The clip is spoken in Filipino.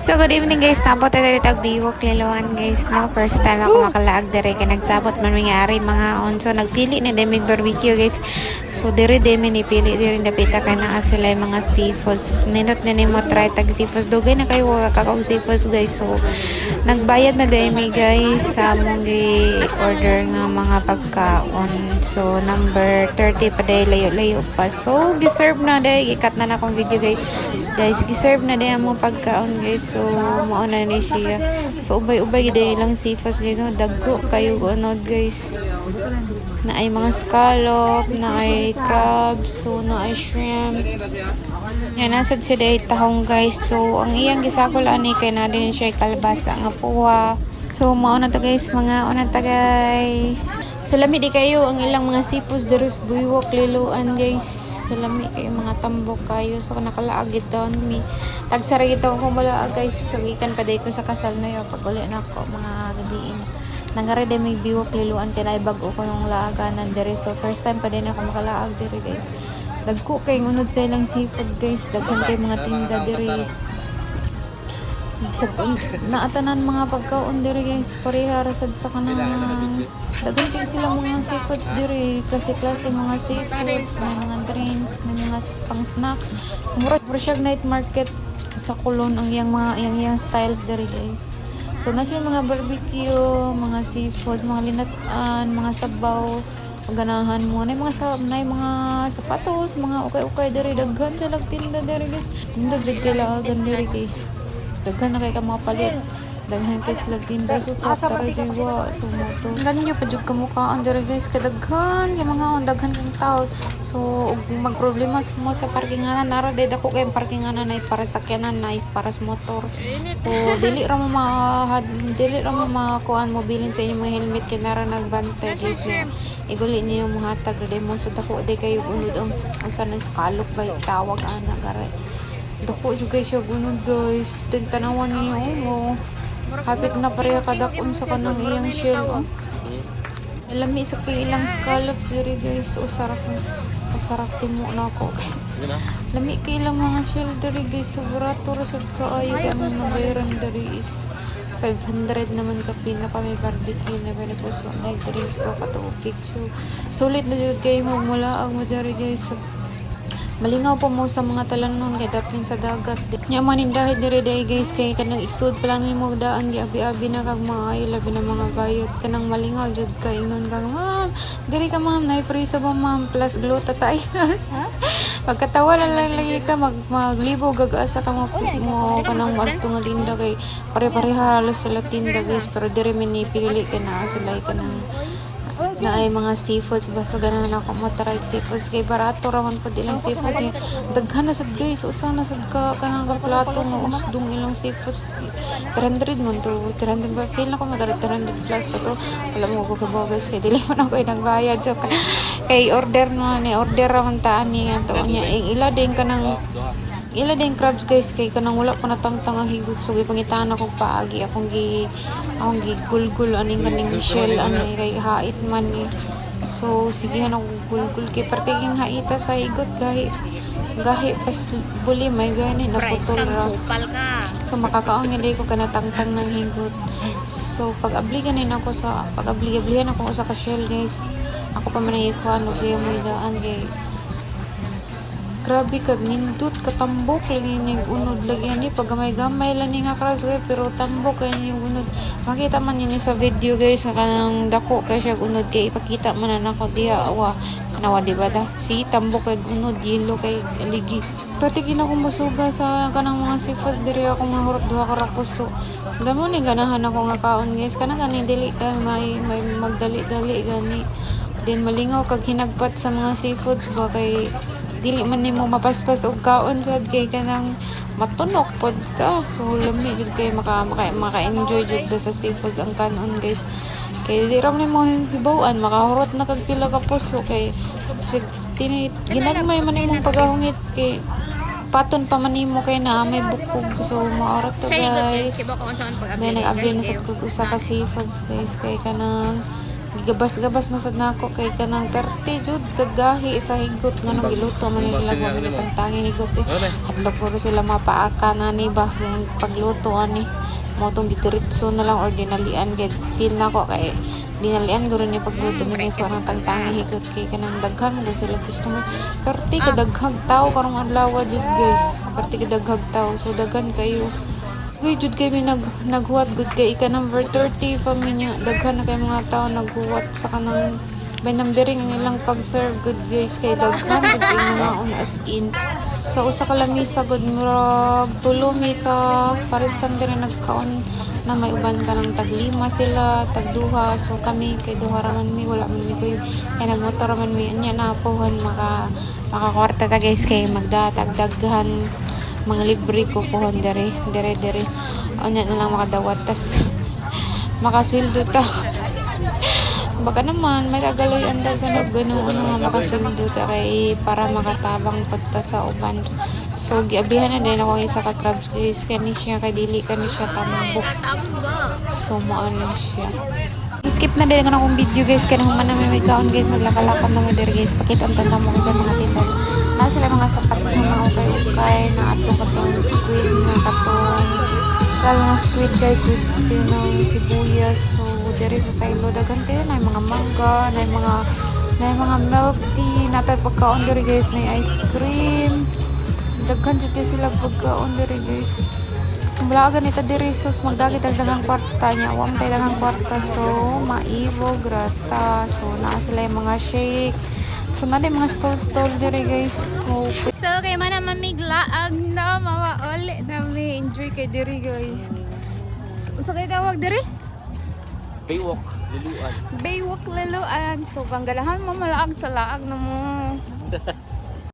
So good evening guys, napot tayo tag biwok liloan guys no. First time ako makalaag dire kay nagsabot man mangyari mga on. So nagpili ni demig barbecue guys. So dire demi ni pili dire dapita kay naa sila yung mga seafoods. Nindot na ni mo try tag seafoods. Dugay na kayo kakaw seafoods guys. So nagbayad na demi guys sa mong order nga mga pagkaon. So number 30 pa day layo-layo pa. So giserve na day ikat na akong video guys. Guys giserve na day mo pagkaon guys. So mauna ni siya. So ubay-ubay day lang sifas guys. No? Dagko kayo unod guys. Na ay mga scallop, na ay crabs, so na ay shrimp. Yan nasad si day tahong guys. So ang iyang gisakol ani kay na din siya kalbasa nga puwa. So mauna ta guys, mga una ta guys. So lami di kayo ang ilang mga sipos deros buywok liluan guys. So lami kayo mga tambok kayo. So nakalaag down mi. Tagsara gitaw ko bala guys. So gikan pa day ko sa kasal na yo pag uli na ako mga gabiin. Nangare de may biwok liluan kay bag-o ko nung laaganan dere. So first time pa din ako makalaag dere guys. Dagko kay ngunod sa ilang seafood guys. Daghan kay mga tinda dere. Bisag naatanan mga pagkaon dere guys. Pareha rasad sa kanang daghan kay sila mga seafoods dere. Klase-klase mga seafoods, may mga drinks, may mga pang snacks. Murag siya night market sa Kulon ang yang styles dere guys. So nasa mga barbecue, mga seafoods, mga linatan, mga sabaw, ganahan mo na mga sapatos, mga ukay-ukay diri daghan sa lagtinda diri guys. Tinda jud kay laagan diri kay daghan na kay ka mga palit. Daghan kay sila tinda so tara jiwa so moto. Ganyo pa jud kamukhaan diri guys kadaghan kay mga daghan kang tao. So ug magproblema mo sa parkinganan naro day dako kay parkinganan nay para sakyanan nay para sa motor. So dili ra mo makuan mo bilin sa inyong mga helmet kay nara nagbantay guys. Iguli niyo mo hatag day mo so dako day kayo unod ang sanon scallop ba tawag ana gare. Dako jud guys siya gunod guys. Tanawan niyo mo. Hapit na pareha kadakon sa kanang iyang shell. Lami sa kay ilang scallop diri guys. Usarap timo na ako guys. Lami kay ilang mga shell diri guys. Sobra to rasad kaayo kay among nabayaran diri is 500 naman ka pina pa may barbecue na ba po so nag-drinks ko katubig. So sulit na jud kay mo mula ang madari guys. Malingaw po mo sa mga talanon kay dapin sa dagat. Nya manin dahil dire day guys kay kanang iksud pa lang nimo daan di abi-abi na kag maayo labi na mga bayot kanang malingaw jud kay ingon kang ma'am diri ka ma'am nay prisa ba ma'am plus gluta tay. Pagkatawa lang lagi ka maglibo gag-asa ka mo kanang adto nga tinda kay pare-pareha halos sila tinda guys pero dire minipili kay naa sila kanang na ay mga seafoods ba so ganahan ako mo try seafoods kay barato raman po ilang seafood niya daghan na sad guys usa na sad ka kanang plato nga usdong ilang seafoods 300 man to 300 ba feel na ko mo 300 plus to wala mo ko kabo guys kay dili man ako nagbayad so kay order raman ta ani ato niya ila din crabs guys kay kanang wala pa natangtang ang higot so gipangitaan ako paagi akong gigulgul aning kaning shell ani kay hait man ni so sige ako gulgul kay partiging haita sa higot gahi pas buli may gani naputol ra so makakaon hindi ko kanatangtang ng higot so pag-abligan ako sa sa ka shell guys ako pa man ikuan og mo idaan kay grabe kag nindot katambok lagi ni unod lagi ani pagamay-gamay lang ni nga crabs guys pero tambok kay ni unod makita man niyo sa video guys nga kanang dako kay siya unod kay ipakita man na nako diha awa nawa di ba da si tambok kay unod yelo kay ligi pati gina ko musuga sa kanang mga seafoods diri ako nga hurot duha ka rapos so damo ni ganahan ako nga kaon guys kanang gani dili kay may magdali-dali gani din malingaw kag hinagpat sa mga seafoods ba kay dili man nimo mapaspas og kaon sad kay kanang matunok pod ka so lami jud kay maka-enjoy jud ba sa seafoods ang kanon guys kay di ra nimo hibaw-an makahurot na kag pila ka puso kay ginagmay man imong pagahungit kay paton pa man nimo kay na may bukog so maorat to guys then nag-abli na sa usa ka seafoods guys kay kanang gigabas-gabas na sad nako kay kanang perti jud kagahi sa higot nga nang giluto man nila wa man itang tangi higot eh. Hadlok puro sila mapaaka na ni ba yung pagluto ani mo tong gitiritso na lang or dinalian gid feel nako kay dinalian guro ni pagluto ni guys warang tagtangi higot kay kanang daghan mo sila customer perti kadaghag tao karong adlaw jud guys perti kadaghag tao so daghan kayo. Uy, jud kay may naghuwat gud kay ika number 30 paminya daghan na kay mga tao naghuwat sa kanang may numbering ang ilang pag-serve good guys kay daghan gud kay mga on as in sa usa ka lamisa gud murag tulo mi ka parisan diri nagkaon na may uban ka ng taglima sila tagduha so kami kay duha ra man mi wala man mi kuy kay nagmotor man mi nya na pohon maka kwarta ta guys kay magdatagdaghan mga libre ko pohon dire anya na lang makadawat tas makasweldo ta baka naman may tagaloy anda sa ganoon nga makasweldo ta kay para makatabang pagta sa uban so giabihan na din ako isa ka crabs guys kani siya kay dili kani siya tambok so moano siya skip na din ako ng video guys kaya naman namin may kaon guys naglakalakan na mo dire guys pakita ang tanda mo sa mga tindahan na sila mga sapatos sa mga ukay na atong katong squid na katong lalo ng squid guys with sibuyas so dire sa silo dagan kayo na yung mga mangga na yung mga milk tea natay pagkaon dire guys na yung ice cream daghan jud kayo sila pagkaon dire guys Bulaga nita diri sus magdagi dagdagang kwarta nya wa man tay dagang kwarta so maibo grata so naa sila yung mga shake so na mga stall diri guys so kay man naman miglaag na mawauli na mi enjoy kay diri guys so kay tawag diri Baywalk Laluan so kang ganahan mo malaag sa laag na mo